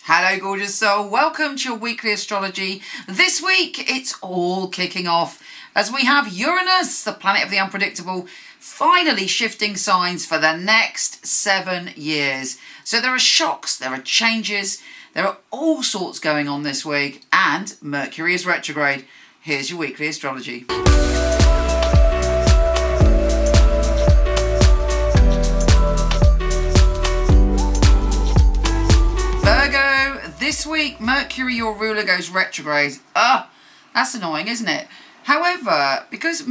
Hello gorgeous soul, welcome to your weekly astrology. This week it's all kicking off as we have Uranus, the planet of the unpredictable, finally shifting signs for the next 7 years. So there are shocks, there are changes, there are all sorts going on this week, and Mercury is retrograde. Here's your weekly astrology. Virgo, this week Mercury, your ruler, goes retrograde. That's annoying, isn't it? However, because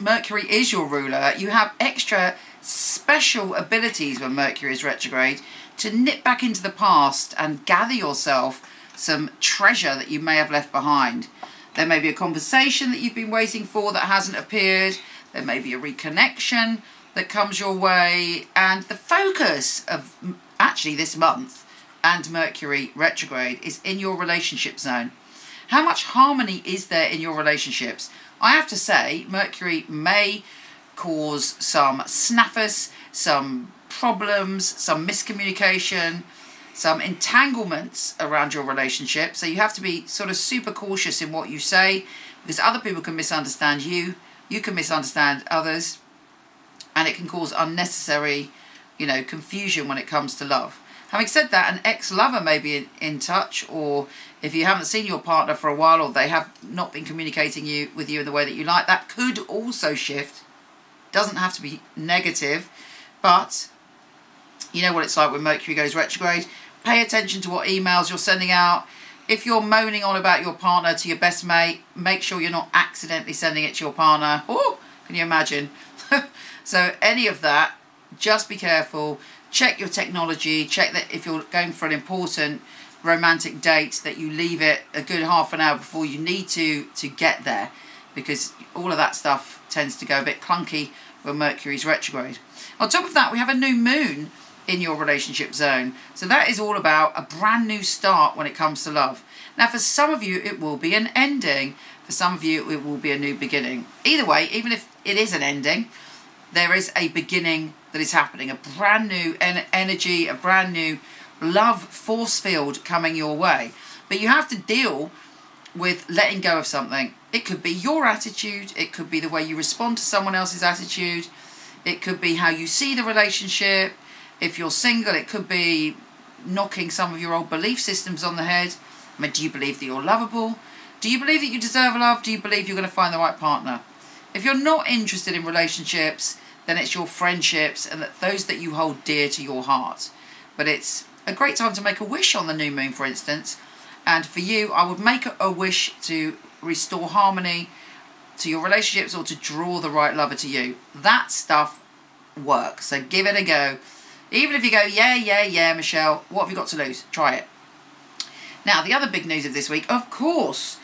Mercury is your ruler, you have extra special abilities when Mercury is retrograde to nip back into the past and gather yourself some treasure that you may have left behind. There may be a conversation that you've been waiting for that hasn't appeared. There may be a reconnection that comes your way. And the focus of actually this month and Mercury retrograde is in your relationship zone. How much harmony is there in your relationships? I have to say, Mercury may cause some snaffers, some problems, some miscommunication, some entanglements around your relationship. So you have to be sort of super cautious in what you say, because other people can misunderstand you, you can misunderstand others, and it can cause unnecessary, confusion when it comes to love. Having said that, an ex-lover may be in touch, or if you haven't seen your partner for a while, or they have not been communicating with you in the way that you like, that could also shift. Doesn't have to be negative, but you know what it's like when Mercury goes retrograde. Pay attention to what emails you're sending out. If you're moaning on about your partner to your best mate, make sure you're not accidentally sending it to your partner. Oh, can you imagine? So any of that, just be careful. Check your technology. Check that if you're going for an important romantic date, that you leave it a good half an hour before you need to get there, because all of that stuff tends to go a bit clunky when Mercury's retrograde. On top of that, we have a new moon in your relationship zone. So that is all about a brand new start when it comes to love. Now, for some of you, it will be an ending. For some of you, it will be a new beginning. Either way, even if it is an ending, there is a beginning that is happening, a brand new energy, a brand new love force field coming your way. But you have to deal with letting go of something. It could be your attitude, it could be the way you respond to someone else's attitude, it could be how you see the relationship. If you're single, it could be knocking some of your old belief systems on the head. I mean, do you believe that you're lovable? Do you believe that you deserve love? Do you believe you're going to find the right partner? If you're not interested in relationships, then it's your friendships and those that you hold dear to your heart. But it's a great time to make a wish on the new moon, for instance. And for you, I would make a wish to restore harmony to your relationships, or to draw the right lover to you. That stuff works. So give it a go. Even if you go, yeah, Michelle, what have you got to lose? Try it. Now, the other big news of this week, of course,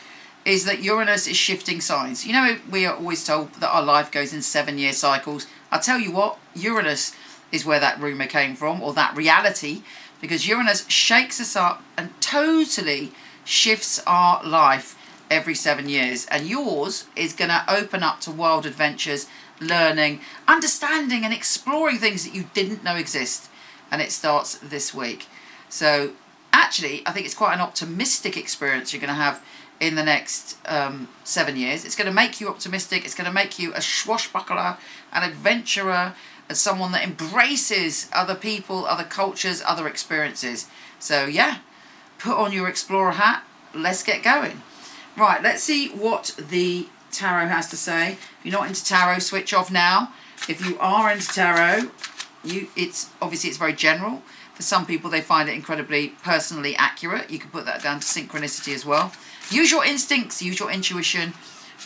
is that Uranus is shifting signs. We are always told that our life goes in 7-year cycles. I'll tell you what, Uranus is where that rumour came from, or that reality, because Uranus shakes us up and totally shifts our life every 7 years. And yours is going to open up to wild adventures, learning, understanding and exploring things that you didn't know exist. And it starts this week. So actually, I think it's quite an optimistic experience you're going to have in the next 7 years. It's going to make you optimistic. It's going to make you a swashbuckler, an adventurer, and someone that embraces other people, other cultures, other experiences. So yeah, put on your explorer hat. Let's get going. Right, let's see what the tarot has to say. If you're not into tarot, switch off now. If you are into tarot, it's very general. For some people, they find it incredibly personally accurate. You can put that down to synchronicity as well. Use your instincts, use your intuition,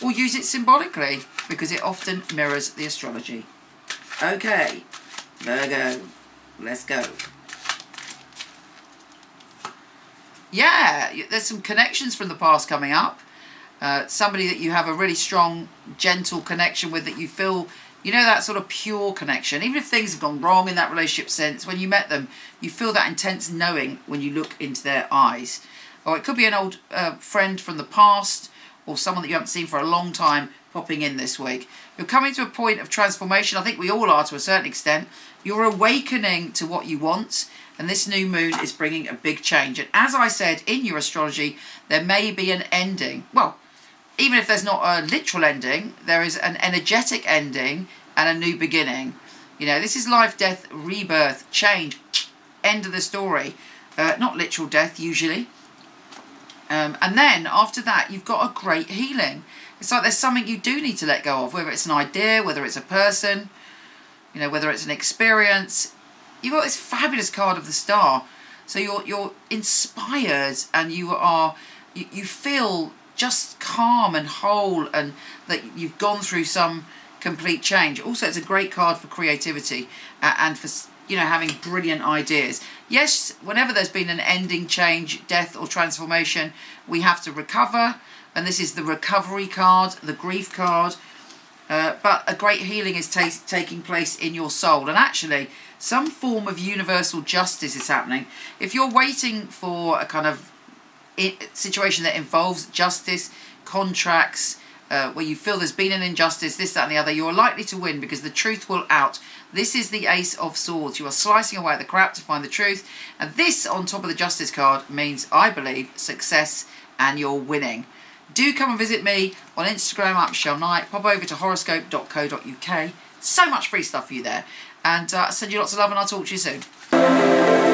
or use it symbolically, because it often mirrors the astrology. Okay, Virgo, let's go. Yeah, there's some connections from the past coming up. Somebody that you have a really strong, gentle connection with, that you feel, that sort of pure connection. Even if things have gone wrong in that relationship since, when you met them, you feel that intense knowing when you look into their eyes. Or it could be an old friend from the past, or someone that you haven't seen for a long time popping in this week. You're coming to a point of transformation. I think we all are to a certain extent. You're awakening to what you want, and this new moon is bringing a big change. And as I said in your astrology, there may be an ending. Well, even if there's not a literal ending, there is an energetic ending and a new beginning. You know, this is life, death, rebirth, change, end of the story. Not literal death, usually. And then, after that, you've got a great healing. It's like there's something you do need to let go of, whether it's an idea, whether it's a person, you know, whether it's an experience. You've got this fabulous card of the Star. So you're inspired, and you feel just calm and whole, and that you've gone through some complete change. Also, it's a great card for creativity and for, you know, having brilliant ideas. Yes, whenever there's been an ending, change, death or transformation, we have to recover, and this is the recovery card, the grief card. But a great healing is taking place in your soul, and actually some form of universal justice is happening. If you're waiting for a kind of situation that involves justice, contracts, where you feel there's been an injustice, this, that and the other, you're likely to win because the truth will out. This is the Ace of Swords. You are slicing away at the crap to find the truth, and this on top of the Justice card means, I believe, success, and you're winning. Do come and visit me on Instagram at Michele Knight. Pop over to horoscope.co.uk. So much free stuff for you there, and send you lots of love, and I'll talk to you soon.